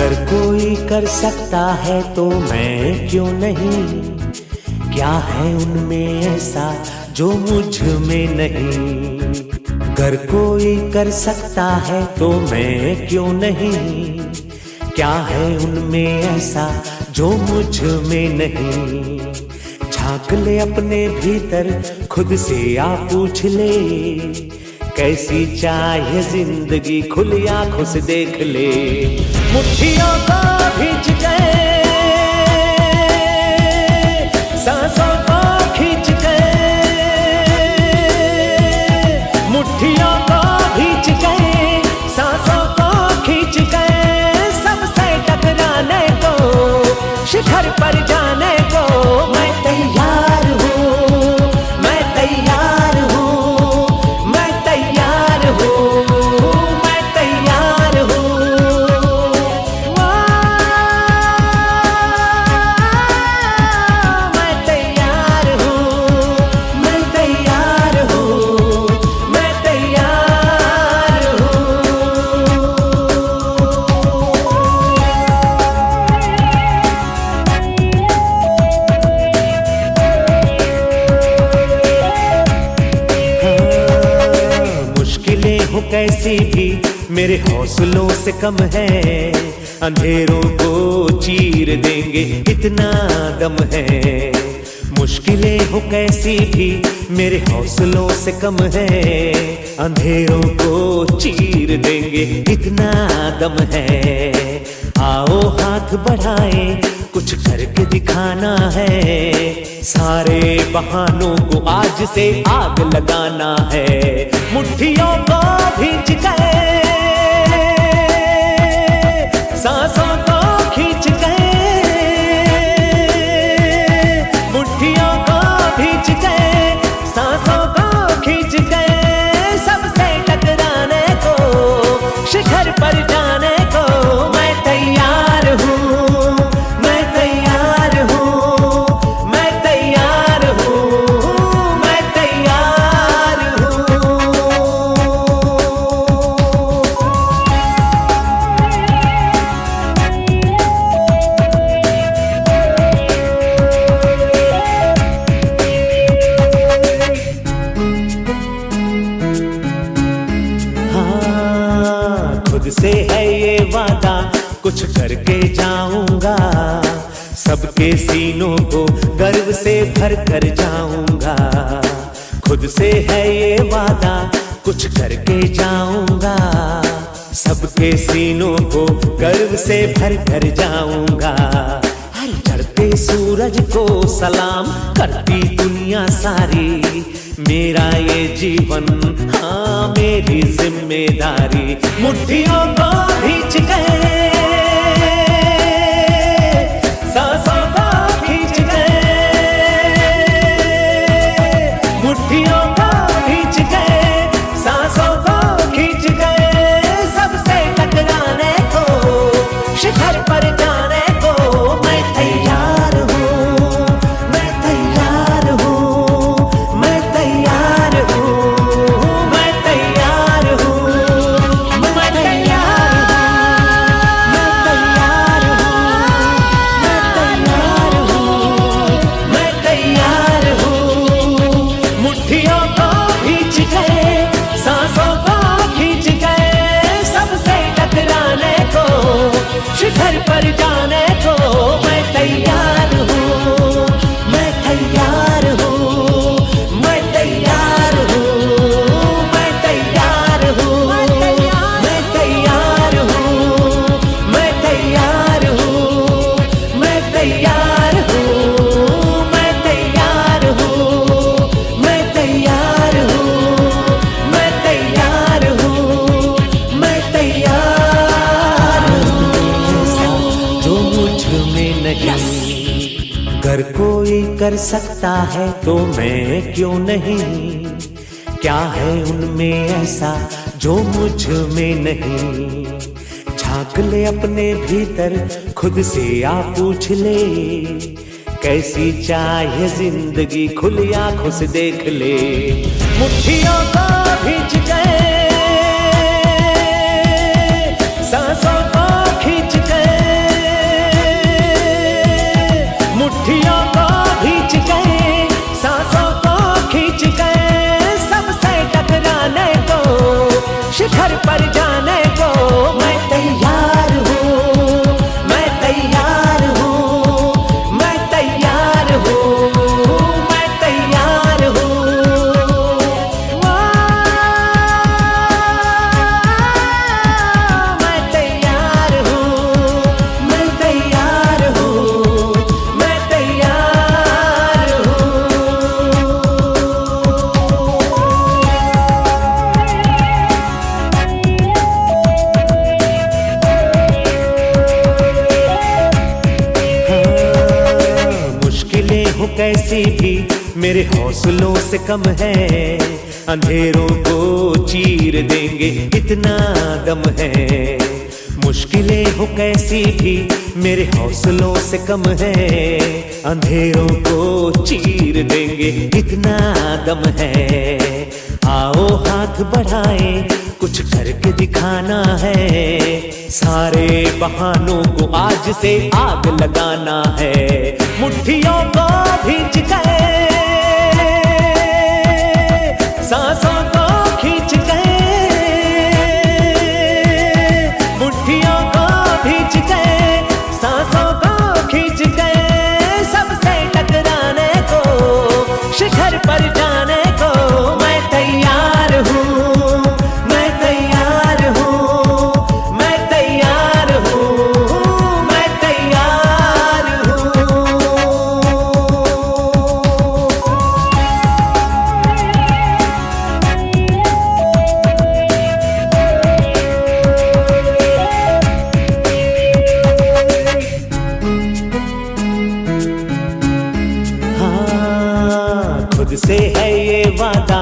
अगर कोई कर सकता है तो मैं क्यों नहीं, क्या है उनमें ऐसा जो मुझ में नहीं। अगर कोई कर सकता है तो मैं क्यों नहीं, क्या है उनमें ऐसा जो मुझ में नहीं। झांक ले अपने भीतर खुद से आ पूछ ले, कैसी चाहे जिंदगी खुली आंखों से देख ले। मुट्ठियों को भींच गए, सांसों को खींच गए, मुट्ठियों को भींच गए, सांसों को खींच गए। सबसे टकराने को, शिखर पर जाने को मैं तैयार हूँ, मैं तैयार हूँ, मैं तैयार हूँ, मैं तैयार हूँ। मैं तैयार हूँ, मैं तैयार हूँ, मैं तैयार हूँ। मुश्किलें हो कैसी भी मेरे हौसलों से कम है, अंधेरों को चीर देंगे इतना दम है। मुश्किलें हो कैसी भी मेरे हौसलों से कम है, अंधेरों को चीर देंगे इतना दम है। आओ हाथ बढ़ाए, कुछ करके दिखाना है, सारे बहानों को आज से आग लगाना है। मुट्ठियों को भींच गए, सांसों को खींच गए, मुट्ठियों को भींच गए, सांसों को खींच गए। सबसे टकराने को, शिखर पर जाने को मैं तैयार हूँ, मैं तैयार हूँ, मैं तैयार हूँ, मैं तैयार हूँ। हाँ, खुद से है ये वादा, कुछ करके जाऊंगा, सबके सीनों को गर्व से भर कर जाऊंगा। खुद से है ये वादा, कुछ करके जाऊंगा, सबके सीनों को गर्व से भर कर जाऊंगा। हर चढ़ते सूरज को सलाम करती दुनिया सारी, मेरा ये जीवन हाँ मेरी जिम्मेदारी। मुट्ठियों को भींच गए, सांसों को खींच गए, मुट्ठियों को भींच गए, सांसों को खींच गए। सबसे टकराने को, शिखर पर जाने को मैं तैयार हूँ, मैं तैयार हूँ, मैं तैयार हूँ, मैं तैयार हूँ, मैं तैयार हूँ, मैं तैयार हूँ। मुट्ठियों को भींच गए, सांसों को खींच गए, सबसे टकराने को, शिखर पर जाने को मैं तैयार हूँ, मैं तैयार हूँ, मैं तैयार हूँ, मैं तैयार हूँ, मैं तैयार हूँ, मैं तैयार हूँ, मैं तैयार हूँ, मैं तैयार हूँ, मैं तैयार हूँ, मैं तैयार हूँ, मैं तैयार हूँ। जो मुझ में नहीं, अगर कोई कर सकता है तो मैं क्यों नहीं, क्या है उनमें ऐसा जो मुझ में नहीं। झांक ले अपने भीतर खुद से आ पूछ ले, कैसी चाहे जिंदगी खुली आंखों से देख ले। मुट्ठियों को भींच गए, सांसों को खींच गए, शिखर पर जाने को मैं तैयार हूँ, मैं तैयार हूँ, मैं तैयार हूँ, मैं तैयार हूँ। मैं तैयार हूँ, मैं तैयार हूँ, मैं तैयार हूँ। मुश्किलें हो कैसी भी मेरे हौसलों से कम है, अंधेरों को चीर देंगे इतना दम है। मुश्किलें हो कैसी भी मेरे हौसलों से कम है, अंधेरों को चीर देंगे इतना दम है। आओ हाथ बढ़ाएं, कुछ करके दिखाना है, सारे बहानों को आज से आग लगाना है। मुट्ठियों को भींच गए, सांसों को खींच गए, मुट्ठियों को भींच गए, सांसों को खींच गए। सबसे टकराने को, शिखर पर जाने को मैं तैयार हूँ, मैं तैयार हूँ, मैं तैयार हूँ, मैं तैयार हूँ। हाँ, खुद से है ये वादा,